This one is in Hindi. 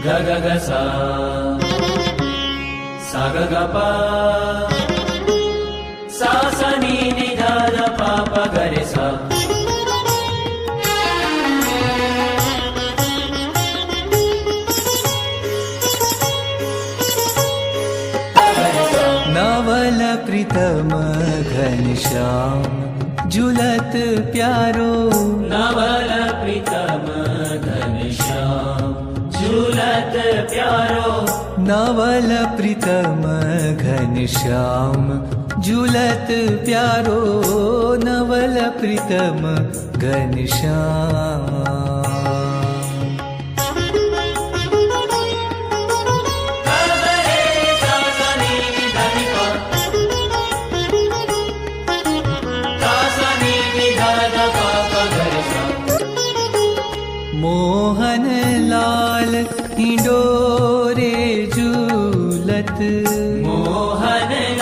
ग ग ग सा सा ग ग पा सा सा नी नि ध ध पा पा ग रे सा नवल प्रीतम घनश्याम झूलत प्यारो नवल प्रीतम घनश्याम झूलत प्यारो नवल प्रीतम घनश्याम झूलत प्यारो नवल प्रीतम घनश्याम मोहन लाल हिंडोरे झूलत मोहन